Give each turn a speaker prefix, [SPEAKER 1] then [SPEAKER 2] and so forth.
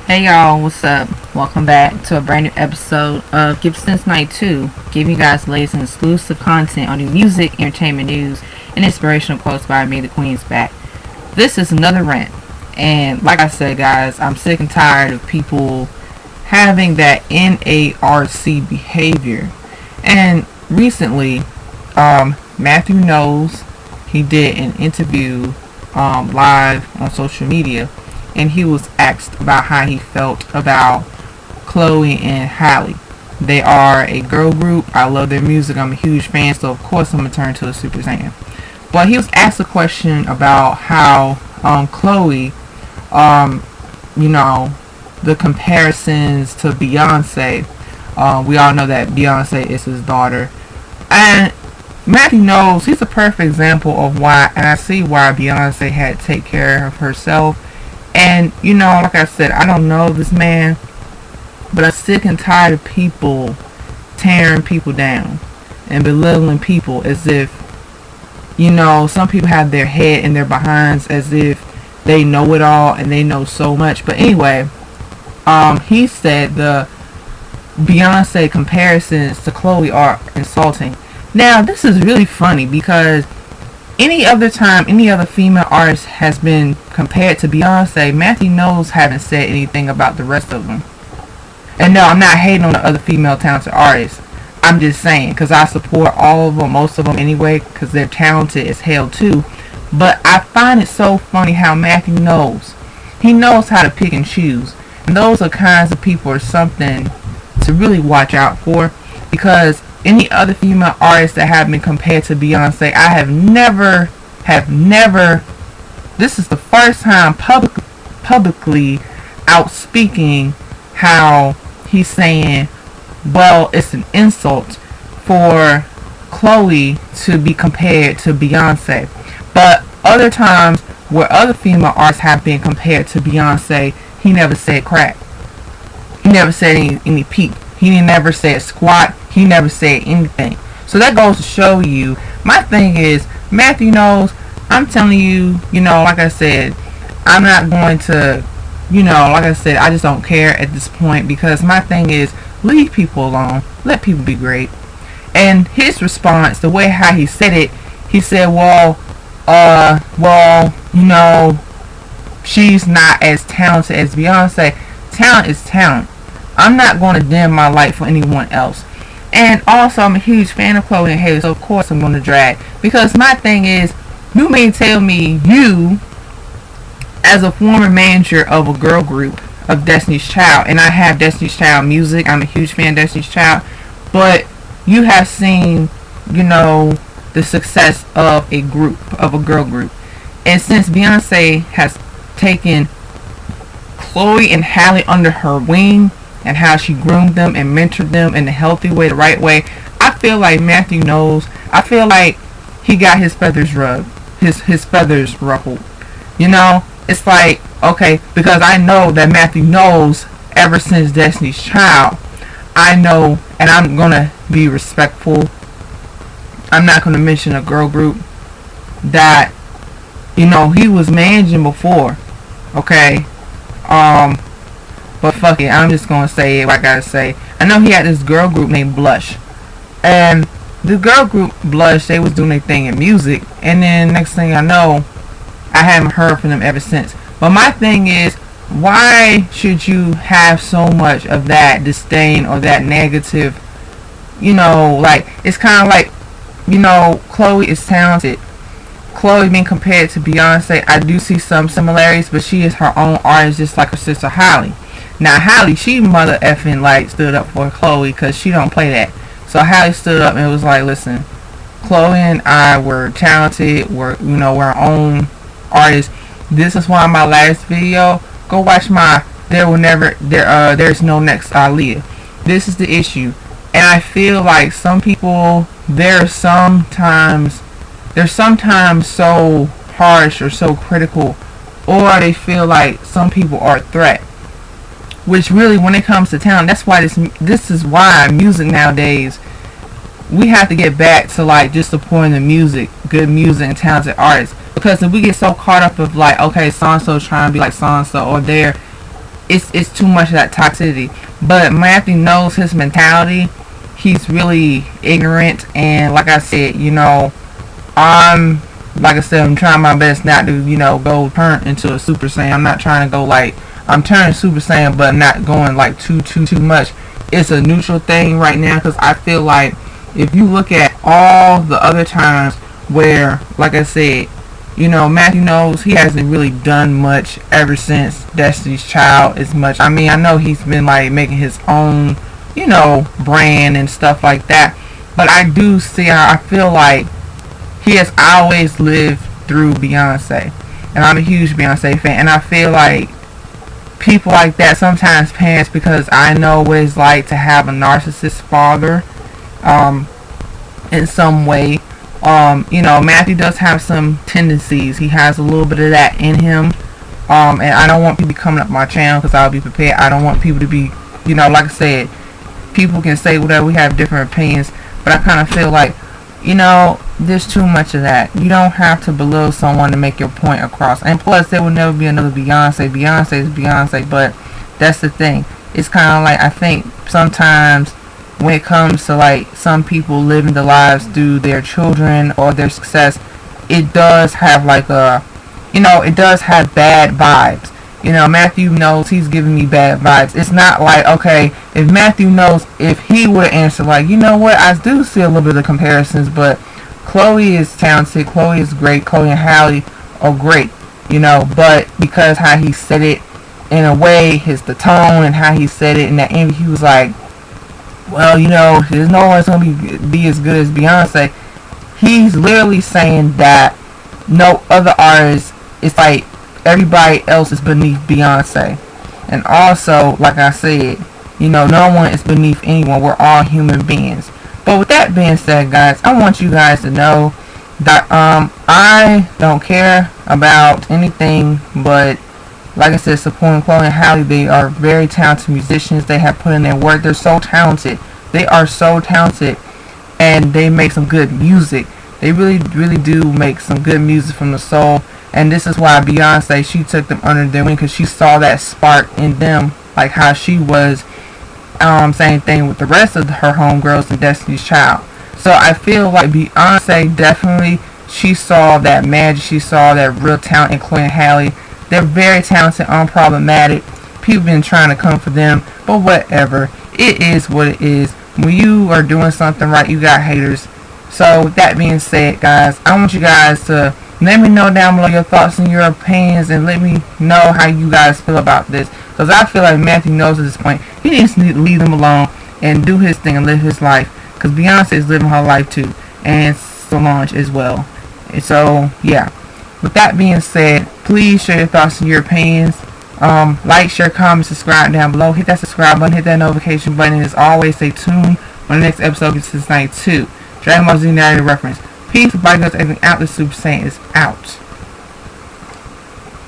[SPEAKER 1] Hey y'all, what's up? Welcome back to a brand new episode of Gibson's Night 2, giving you guys latest and exclusive content on the music, entertainment news, and inspirational quotes by me, the Queen's back. This is another rant, and like I said, guys, I'm sick and tired of people having that NARC behavior. And recently, Matthew knows he did an interview live on social media, and he was asked about how he felt about Chloe and Halle. They are a girl group. I love their music. I'm a huge fan, so of course I'm gonna turn to a Super Saiyan. But he was asked a question about how Chloe, um, you know, the comparisons to Beyonce. We all know that Beyonce is his daughter, and Matthew knows he's a perfect example of why, and I see why Beyonce had to take care of herself. And, like I said, I don't know this man, but I'm sick and tired of people tearing people down and belittling people as if, some people have their head in their behinds as if they know it all and they know so much. But anyway, he said the Beyonce comparisons to Chloe are insulting. Now, this is really funny because any other time any other female artist has been compared to Beyonce, Matthew knows haven't said anything about the rest of them. And no, I'm not hating on the other female talented artists. I'm just saying, because I support all of them, most of them anyway, because they're talented as hell too. But I find it so funny how Matthew knows. He knows how to pick and choose. And those are kinds of people are something to really watch out for, because any other female artists that have been compared to Beyonce, I have never, this is the first time publicly out speaking how he's saying, well, it's an insult for Chloe to be compared to Beyonce. But other times where other female artists have been compared to Beyonce, he never said crap. He never said any peep. He never said squat. He never said anything. So that goes to show you. My thing is, Matthew knows. I'm telling you, like I said, I'm not going to, like I said, I just don't care at this point, because my thing is, leave people alone. Let people be great. And his response, the way how he said it, he said, well, she's not as talented as Beyonce. Talent is talent. I'm not going to dim my light for anyone else. And also, I'm a huge fan of Chloe and Halle, so of course I'm going to drag. Because my thing is, you may tell me, you, as a former manager of a girl group of Destiny's Child, and I have Destiny's Child music, I'm a huge fan of Destiny's Child, but you have seen, the success of a girl group. And since Beyonce has taken Chloe and Halle under her wing, and how she groomed them and mentored them in the healthy way, the right way, I feel like Matthew knows. I feel like he got his feathers rubbed, his feathers ruffled. It's like, okay, because I know that Matthew knows ever since Destiny's Child. I know, and I'm gonna be respectful. I'm not gonna mention a girl group that he was managing before. Okay, but fuck it, I'm just gonna say what I gotta say. I know he had this girl group named Blush, and the girl group Blush, they was doing their thing in music, and then next thing I know, I haven't heard from them ever since. But my thing is, why should you have so much of that disdain or that negative? Like, it's kind of like, Chloe is talented. Chloe being compared to Beyonce, I do see some similarities, but she is her own artist, just like her sister Halle. Now Halle, she mother effing like stood up for Chloe, because she don't play that. So Halle stood up and was like, listen, Chloe and I were talented, we're our own artists. This is why my last video, go watch my there's no next Aaliyah. This is the issue. And I feel like some people, they're sometimes so harsh or so critical, or they feel like some people are a threat. Which really, when it comes to talent, that's why this is why music nowadays, we have to get back to like just supporting the music, good music and talented artists. Because if we get so caught up of like, okay, so and so trying to be like so and so, or they're it's too much of that toxicity. But Matthew knows his mentality. He's really ignorant, and like I said, I'm like I said, I'm trying my best not to, go turn into a Super Saiyan. I'm not trying to go like I'm turning Super Saiyan, but not going like too much. It's a neutral thing right now because I feel like if you look at all the other times where, like I said, Matthew knows he hasn't really done much ever since Destiny's Child as much. I mean, I know he's been like making his own, brand and stuff like that. But I do see how I feel like he has always lived through Beyonce. And I'm a huge Beyonce fan. And I feel like people like that sometimes panic because I know what it's like to have a narcissist father in some way. Matthew does have some tendencies. He has a little bit of that in him. And I don't want people coming up my channel because I'll be prepared. I don't want people to be, like I said, people can say whatever. We have different opinions. But I kind of feel like, there's too much of that. You don't have to belittle someone to make your point across. And plus, there will never be another Beyonce. Beyonce is Beyonce. But that's the thing. It's kind of like, I think sometimes when it comes to like some people living their lives through their children or their success, it does have like it does have bad vibes. Matthew knows he's giving me bad vibes. It's not like, okay, if Matthew knows, if he would have answered like, what, I do see a little bit of comparisons, but Chloe is talented, Chloe is great, Chloe and Halle are great, but because how he said it in a way, the tone and how he said it in that interview, he was like, well, there's no one's going to be as good as Beyonce. He's literally saying that no other artist, it's like everybody else is beneath Beyonce. And also, like I said, no one is beneath anyone. We're all human beings. But with that being said, guys, I want you guys to know that I don't care about anything but, like I said, supporting Chloe and Halle. They are very talented musicians. They have put in their work. They're so talented. They are so talented. And they make some good music. They really, really do make some good music from the soul. And this is why Beyonce, she took them under their wing, because she saw that spark in them, like how she was. Same thing with the rest of her homegirls in Destiny's Child. So I feel like Beyonce definitely, she saw that magic, she saw that real talent in Chloe and Halle. They're very talented, unproblematic. People been trying to come for them, but whatever. It is what it is. When you are doing something right, you got haters. So with that being said, guys, I want you guys to let me know down below your thoughts and your opinions, and let me know how you guys feel about this. Because I feel like Matthew knows at this point, he needs to leave them alone and do his thing and live his life. Because Beyonce is living her life too. And Solange as well. And so, yeah. With that being said, please share your thoughts and your opinions. Like, share, comment, subscribe down below. Hit that subscribe button, hit that notification button. And as always, stay tuned when the next episode gets to tonight too. Dragon Ball Z narrative reference. Peace, bye guys, everything out. The Super Saiyan is out.